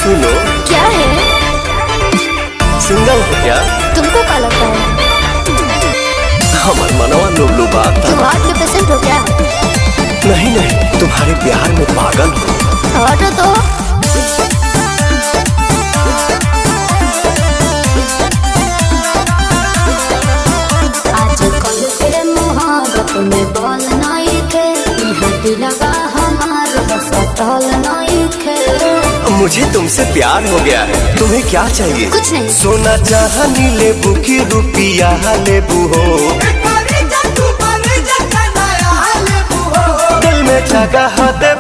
सुनो। क्या है? सिंगल हो क्या? तुमको क्या लगता है? हमार मनवा लुबलु बात। तुम हार्ट के पेशेंट हो क्या? नहीं नहीं, तुम्हारे प्यार में पागल हो। हटो तो। आजकल के मोहब्बत में बोल नहीं थे, दिलवा हमार बसतल नहीं थे। मुझे तुमसे प्यार हो गया है, तुम्हें क्या चाहिए? कुछ नहीं। सोना चाहनी लेबू की रुपिया लेबू हो, दिल में जगह दे